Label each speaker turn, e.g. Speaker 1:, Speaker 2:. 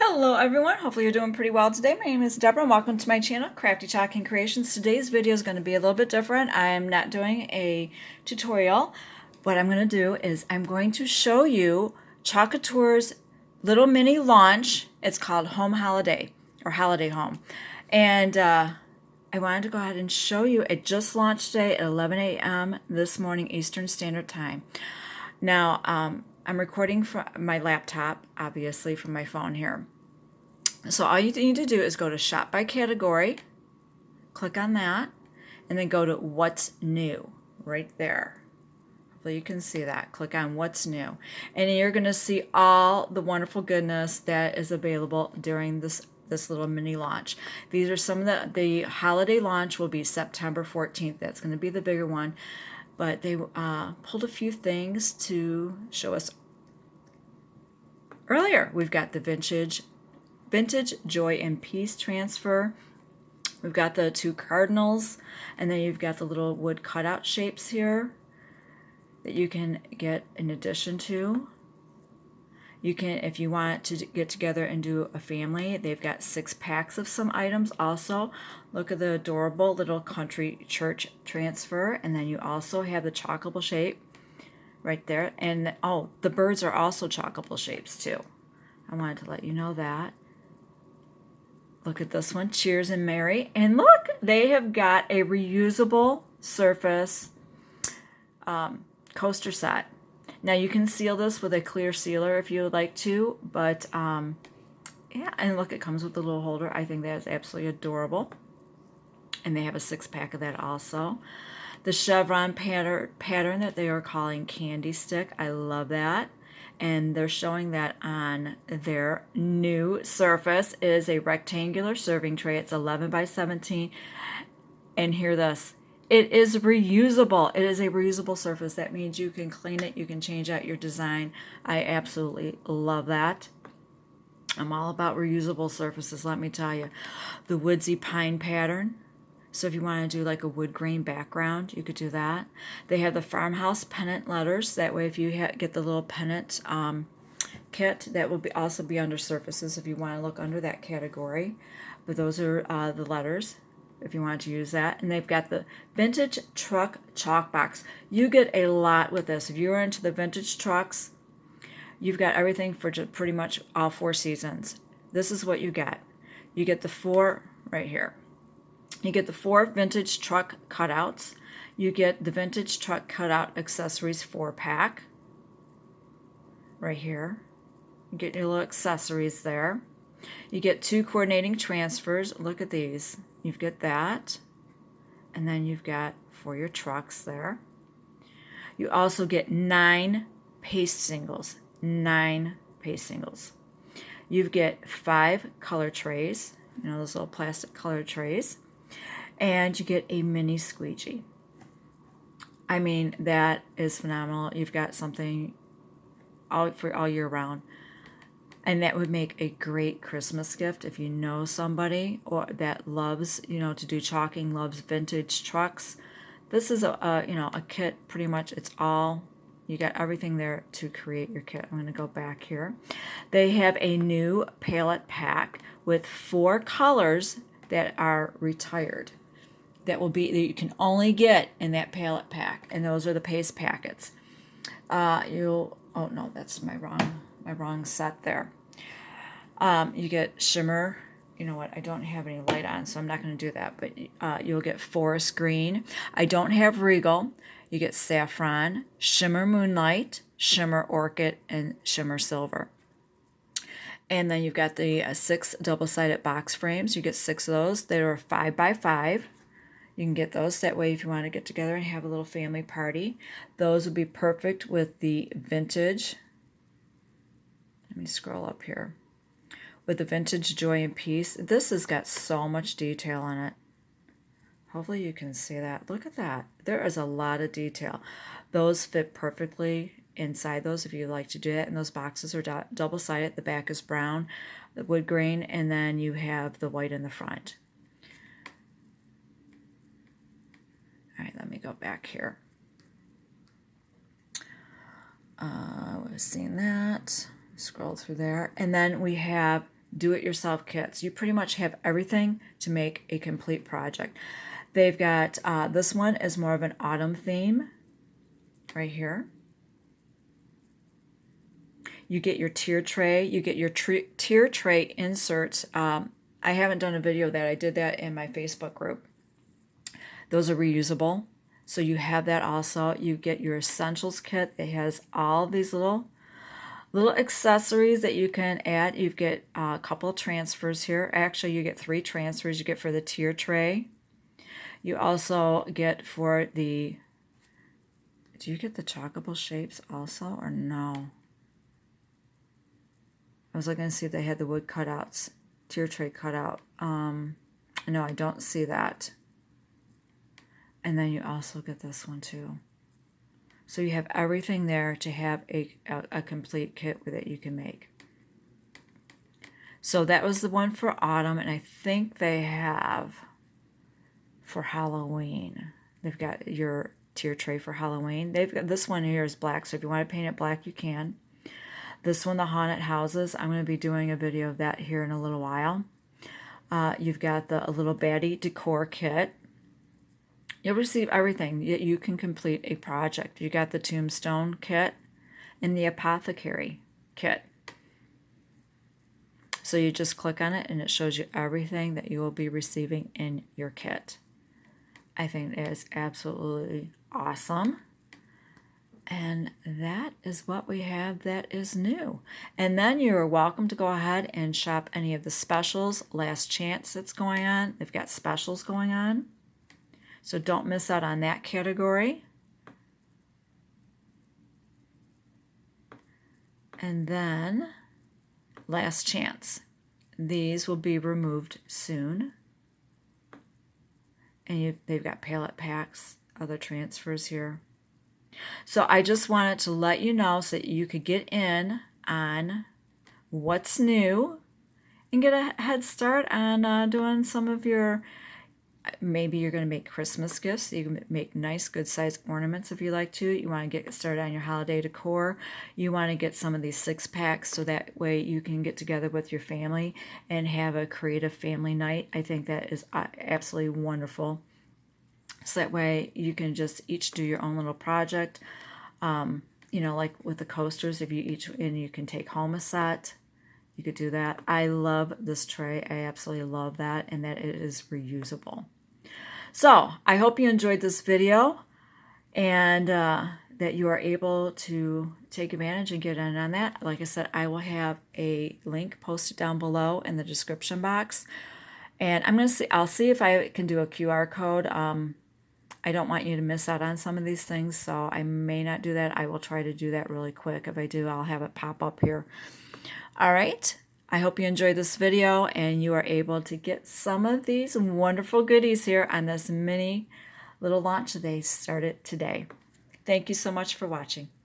Speaker 1: Hello everyone, hopefully you're doing pretty well today. My name is Deborah and welcome to my channel, Crafty Chalk Creations. Today's video is going to be a little bit different. I am not doing a tutorial. What I'm going to do is I'm going to show you Chalk Couture's little mini launch. It's called Home Holiday or Holiday Home. And I wanted to go ahead and show you. It just launched today at 11 a.m. this morning Eastern Standard Time. Now, I'm recording from my laptop, obviously from my phone here. So all you need to do is go to Shop by Category, click on that, and then go to What's New right there. Hopefully you can see that. Click on What's New. And you're going to see all the wonderful goodness that is available during this little mini launch. These are some of the holiday launch will be September 14th. That's going to be the bigger one. But they pulled a few things to show us earlier. We've got the Vintage Joy and Peace transfer. We've got the two cardinals, and then you've got the little wood cutout shapes here that you can get in addition to. You can, if you want to get together and do a family, they've got 6 packs of some items also. Look at the adorable little country church transfer, and then you also have the chalkable shape right there. And oh, the birds are also chalkable shapes too. I wanted to let you know that. Look at this one, Cheers and Merry. And look, they have got a reusable surface coaster set. Now you can seal this with a clear sealer if you would like to, but yeah, and look, it comes with a little holder. I think that is absolutely adorable. And they have a 6-pack of that also. The chevron pattern that they are calling Candy Stick, I love that. And they're showing that on their new surface. It is a rectangular serving tray. It's 11 by 17. And hear this. It is reusable. It is a reusable surface. That means you can clean it. You can change out your design. I absolutely love that. I'm all about reusable surfaces, let me tell you. The woodsy pine pattern. So if you want to do like a wood grain background, you could do that. They have the farmhouse pennant letters. That way if you get the little pennant kit, that will also be under surfaces if you want to look under that category. But those are the letters if you want to use that. And they've got the vintage truck chalk box. You get a lot with this. If you're into the vintage trucks, you've got everything for pretty much all 4 seasons. This is what you get. You get the 4 right here. You get the 4 vintage truck cutouts. You get the vintage truck cutout accessories 4-pack right here. You get your little accessories there. You get 2 coordinating transfers. Look at these. You get that. And then you've got for your trucks there. You also get 9 paste singles. 9 paste singles. You get 5 color trays. You know, those little plastic color trays. And you get a mini squeegee. I mean, that is phenomenal. You've got something for all year round. And that would make a great Christmas gift if you know somebody or that loves, to do chalking, loves vintage trucks. This is a kit, pretty much. It's all, you got everything there to create your kit. I'm going to go back here. They have a new palette pack with 4 colors that are retired. That you can only get in that palette pack, and those are the paste packets. Oh no, that's my wrong set there. You get shimmer. You know what? I don't have any light on, so I'm not going to do that. But you'll get forest green. I don't have regal. You get saffron, shimmer moonlight, shimmer orchid, and shimmer silver. And then you've got the 6 double-sided box frames. You get 6 of those. They are 5 by 5. You can get those. That way if you want to get together and have a little family party, those would be perfect with the vintage. Let me scroll up here. With the vintage Joy and Peace. This has got so much detail in it. Hopefully you can see that. Look at that. There is a lot of detail. Those fit perfectly inside those if you like to do it. And those boxes are double-sided. The back is brown, the wood grain, and then you have the white in the front. All right, let me go back here. We've seen that. Scroll through there. And then we have do-it-yourself kits. You pretty much have everything to make a complete project. They've got, this one is more of an autumn theme right here. You get your tier tray. You get your tier tray inserts. I haven't done a video of that. I did that in my Facebook group. Those are reusable. So you have that also. You get your essentials kit. It has all these little accessories that you can add. You get a couple of transfers here. Actually, you get 3 transfers. You get for the tier tray. You also get for the, do you get the chalkable shapes also or no? I was looking to see if they had the wood cutouts, tier tray cutout. No, I don't see that. And then you also get this one too. So you have everything there to have a complete kit with it you can make. So that was the one for autumn, and I think they have for Halloween. They've got your tier tray for Halloween. They've got this one here is black, so if you want to paint it black, you can. This one, the haunted houses, I'm going to be doing a video of that here in a little while. You've got a little baddie decor kit. You'll receive everything. You can complete a project. You got the tombstone kit and the apothecary kit. So you just click on it and it shows you everything that you will be receiving in your kit. I think it is absolutely awesome. And that is what we have that is new. And then you're welcome to go ahead and shop any of the specials, last chance that's going on. They've got specials going on. So don't miss out on that category. And then last chance. These will be removed soon. And they've got palette packs, other transfers here. So I just wanted to let you know so that you could get in on what's new and get a head start on doing some of your, maybe you're going to make Christmas gifts. You can make nice, good size ornaments if you like to. You want to get started on your holiday decor. You want to get some of these 6-packs so that way you can get together with your family and have a creative family night. I think that is absolutely wonderful. So that way you can just each do your own little project. You know, like with the coasters, if you each, and you can take home a set. You could do that. I love this tray. I absolutely love that, and that it is reusable. So I hope you enjoyed this video and that you are able to take advantage and get in on that. Like I said, I will have a link posted down below in the description box. And I'm going to see, I'll see if I can do a QR code. I don't want you to miss out on some of these things, so I may not do that. I will try to do that really quick. If I do, I'll have it pop up here. All right. I hope you enjoyed this video and you are able to get some of these wonderful goodies here on this mini little launch they started today. Thank you so much for watching.